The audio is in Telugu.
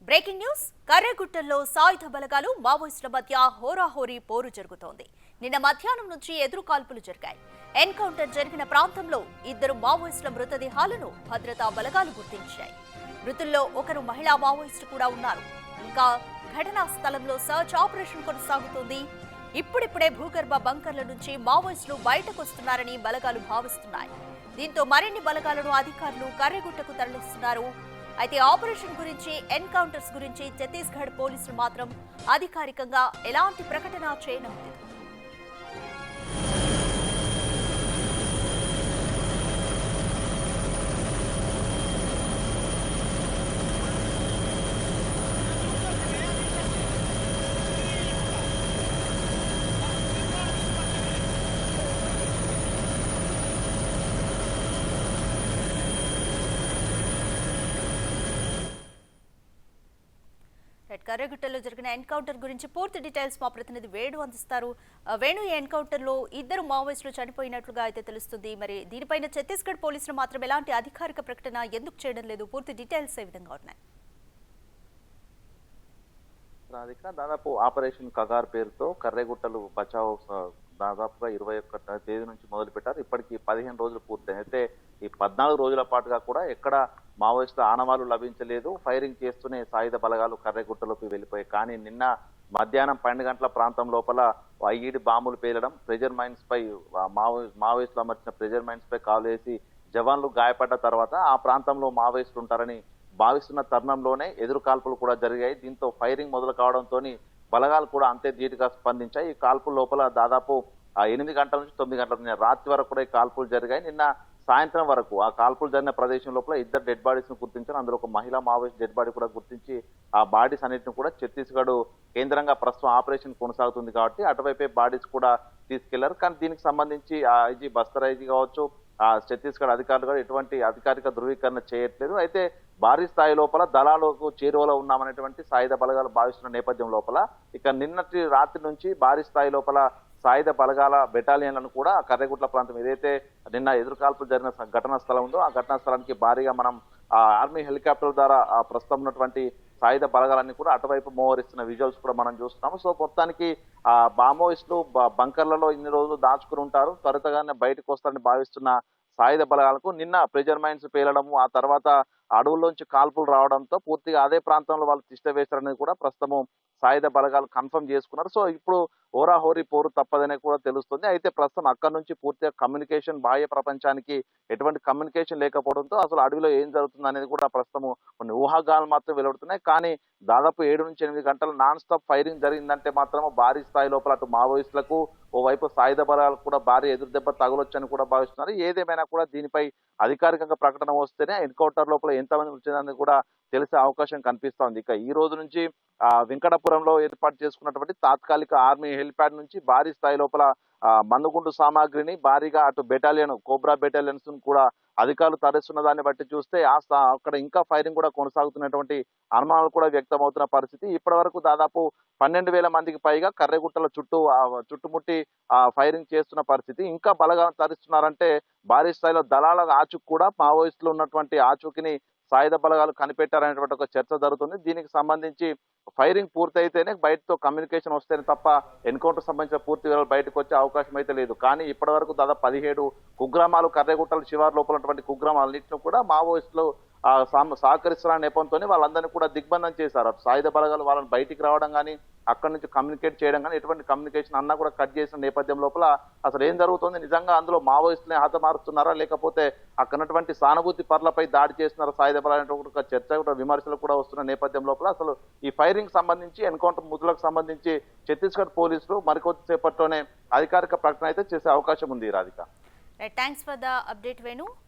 బ్రేకింగ్ న్యూస్ కర్రెగుట్టల్లో సాయుధ బలగాలు మావోయిస్టుల మధ్య హోరాహోరీ పోరు జరుగుతోంది. నిన్న మధ్యాహ్నం నుంచి ఎదురు కాల్పులు జరిగాయి. ఎన్కౌంటర్ జరిగిన ప్రాంతంలో ఇద్దరు మావోయిస్టుల మృతదేహాలను భద్రతా బలగాలు గుర్తించాయి. మృతుల్లో ఒకరు మహిళా మావోయిస్టు కూడా ఉన్నారు. ఇంకా ఘటనా స్థలంలో సర్చ్ ఆపరేషన్ కొనసాగుతోంది. ఇప్పుడిప్పుడే భూగర్భ బంకర్ల నుంచి మావోయిస్టులు బయటకు వస్తున్నారని బలగాలు భావిస్తున్నాయి. దీంతో మరిన్ని బలగాలను అధికారులు కర్రెగుట్టకు తరలిస్తున్నారు. అయితే ఆపరేషన్ గురించి, ఎన్కౌంటర్స్ గురించి ఛత్తీస్గఢ్ పోలీసులు మాత్రం అధికారికంగా ఎలాంటి ప్రకటన చేయడం లేదు. కర్రెగుట్టలో జరిగిన ఎన్కౌంటర్ గురించి పూర్తి డీటెయిల్స్ మా ప్రతినిధి వేణు అందిస్తారు. వేణు, ఈ ఎన్కౌంటర్ లో ఇద్దరు మావోయిస్టులు చనిపోయినట్లుగా అయితే తెలుస్తుంది. మరి దీనిపైన ఛత్తీస్గఢ్ పోలీసులు మాత్రం ఎలాంటి అధికారిక ప్రకటన ఎందుకు చేయడం లేదు? పూర్తి డీటెయిల్స్ ఏ విధంగా ఉన్నాయి? దాదాపు ఆపరేషన్ కగార్ పేరుతో కర్రెగుట్టలు బచావ్ దాదాపుగా 21 తేదీ నుంచి మొదలు పెట్టారు. ఇప్పటికి 15 రోజులు పూర్తయి. అయితే ఈ 14 రోజుల పాటుగా కూడా ఎక్కడ మావోయిస్టుల ఆనవాళ్లు లభించలేదు. ఫైరింగ్ చేస్తూనే సాయుధ బలగాలు కర్రెగుట్టలోకి వెళ్ళిపోయాయి. కానీ నిన్న మధ్యాహ్నం 12 గంటల ప్రాంతం లోపల ఐఈడి బాంబులు పేలడం, ప్రెజర్ మైన్స్ పై మావోయిస్టులు అమర్చిన ప్రెజర్ మైన్స్ పై కాలు వేసి జవాన్లు గాయపడ్డ తర్వాత ఆ ప్రాంతంలో మావోయిస్టులు ఉంటారని భావిస్తున్న తరుణంలోనే ఎదురు కాల్పులు కూడా జరిగాయి. దీంతో ఫైరింగ్ మొదలు కావడంతో బలగాలు కూడా అంతే ధీటుగా స్పందించాయి. ఈ కాల్పుల లోపల దాదాపు 8 గంటల నుంచి 9 గంటల రాత్రి వరకు కూడా ఈ కాల్పులు జరిగాయి. నిన్న సాయంత్రం వరకు ఆ కాల్పులు జరిగిన ప్రదేశం లోపల ఇద్దరు డెడ్ బాడీస్ ను గుర్తించారు. అందులో ఒక మహిళా మావోయిస్ట్ డెడ్ బాడీ కూడా గుర్తించి ఆ బాడీస్ అన్నింటిని కూడా ఛత్తీస్గఢ్ కేంద్రంగా ప్రస్తుతం ఆపరేషన్ కొనసాగుతుంది కాబట్టి అటువైపే బాడీస్ కూడా తీసుకెళ్లారు. కానీ దీనికి సంబంధించి ఆ ఐజీ బస్తర్ ఐజీ కావచ్చు, ఆ ఛత్తీస్గఢ్ అధికారులు కూడా ఎటువంటి అధికారిక ధృవీకరణ చేయట్లేదు. అయితే భారీ స్థాయి లోపల దళాలకు చేరువలో ఉన్నామనేటువంటి సాయుధ బలగాలు భావిస్తున్న నేపథ్యం లోపల ఇక నిన్నటి రాత్రి నుంచి భారీ స్థాయి లోపల సాయుధ బలగాల బెటాలియన్లను కూడా కర్రెగుట్ల ప్రాంతం ఏదైతే నిన్న ఎదురుకాల్పులు జరిగిన ఘటనా స్థలం ఉందో ఆ ఘటనా స్థలానికి భారీగా మనం ఆర్మీ హెలికాప్టర్ ద్వారా ప్రస్తుతం ఉన్నటువంటి సాయుధ బలగాలన్నీ కూడా అటువైపు మోహరిస్తున్న విజువల్స్ కూడా మనం చూస్తున్నాము. సో మొత్తానికి మావోయిస్టులు బంకర్లలో ఇన్ని రోజులు దాచుకుని ఉంటారు, త్వరితగానే బయటకు వస్తారని భావిస్తున్న సాయుధ బలగాలకు నిన్న ప్రెజర్ మైన్స్ పేలడము, ఆ తర్వాత అడవుల్లోంచి కాల్పులు రావడంతో పూర్తిగా అదే ప్రాంతంలో వాళ్ళు తిష్ట వేశారనేది కూడా ప్రస్తుతము సాయుధ బలగాలు కన్ఫర్మ్ చేసుకున్నారు. సో ఇప్పుడు హోరాహోరీ పోరు తప్పదనే కూడా తెలుస్తుంది. అయితే ప్రస్తుతం అక్కడి నుంచి పూర్తిగా కమ్యూనికేషన్, బాహ్య ప్రపంచానికి ఎటువంటి కమ్యూనికేషన్ లేకపోవడంతో అసలు అడవిలో ఏం జరుగుతుంది అనేది కూడా ప్రస్తుతం కొన్ని ఊహాగానాలు మాత్రం వెలువడుతున్నాయి. కానీ దాదాపు 7 నుంచి 8 గంటలు నాన్ స్టాప్ ఫైరింగ్ జరిగిందంటే మాత్రం భారీ స్థాయి లోపల అటు మావోయిస్టులకు, ఓవైపు సాయుధ బలాలకు కూడా భారీ ఎదురు దెబ్బ తగలొచ్చని కూడా భావిస్తున్నారు. ఏదేమైనా కూడా దీనిపై అధికారికంగా ప్రకటన వస్తేనే ఎన్కౌంటర్ లోపల ఎంతమంది వచ్చిందని కూడా తెలిసే అవకాశం కనిపిస్తోంది. ఇక ఈ రోజు నుంచి వెంకటపురంలో ఏర్పాటు చేసుకున్నటువంటి తాత్కాలిక ఆర్మీ హెలిప్యాడ్ నుంచి భారీ స్థాయి లోపల మందుగుండు సామాగ్రిని భారీగా అటు బెటాలియన్, కోబ్రా బెటాలియన్స్ కూడా అధికారులు తరలిస్తున్న దాన్ని బట్టి చూస్తే అక్కడ ఇంకా ఫైరింగ్ కూడా కొనసాగుతున్నటువంటి అనుమానాలు కూడా వ్యక్తమవుతున్న పరిస్థితి. ఇప్పటి వరకు దాదాపు 12,000 మందికి పైగా కర్రెగుట్టల చుట్టుముట్టి ఫైరింగ్ చేస్తున్న పరిస్థితి. ఇంకా బలగాలను తరలిస్తున్నారంటే భారీ స్థాయిలో దళాల ఆచూకు కూడా మావోయిస్టులు ఉన్నటువంటి ఆచూకిని సాయుధ బలగాలు కనిపెట్టారనేటువంటి ఒక చర్చ జరుగుతుంది. దీనికి సంబంధించి ఫైరింగ్ పూర్తయితేనే బయటతో కమ్యూనికేషన్ వస్తేనే తప్ప ఎన్కౌంటర్ సంబంధించిన పూర్తి వివరాలు బయటకు వచ్చే అవకాశం అయితే లేదు. కానీ ఇప్పటి వరకు దాదాపు 17 కుగ్రామాలు, కర్రెగుట్టల శివారు లోపల ఉన్నటువంటి కుగ్రామాలన్నింటినీ కూడా మావోయిస్టులు సహకరిస్తున్న నేపథ్యంతో వాళ్ళందరినీ కూడా దిగ్బంధం చేశారు. సాయుధ బలగాలు వాళ్ళని బయటికి రావడం కానీ, అక్కడి నుంచి కమ్యూనికేట్ చేయడం కానీ, ఎటువంటి కమ్యూనికేషన్ అన్నా కూడా కట్ చేసిన నేపథ్యం లోపల అసలు ఏం జరుగుతుంది, నిజంగా అందులో మావోయిస్టులే హతమారుస్తున్నారా, లేకపోతే అక్కడటువంటి సానుభూతి పరులపై దాడి చేస్తున్నారా సాయుధ బలాలు ఒక చర్చ కూడా, విమర్శలు కూడా వస్తున్న నేపథ్యం లోపల అసలు ఈ ఫైరింగ్ సంబంధించి, ఎన్కౌంటర్ ముద్దులకు సంబంధించి ఛత్తీస్గఢ్ పోలీసులు మరికొద్దిసేపట్లోనే అధికారిక ప్రకటన అయితే చేసే అవకాశం ఉంది. Radhika, thanks for the update Venu.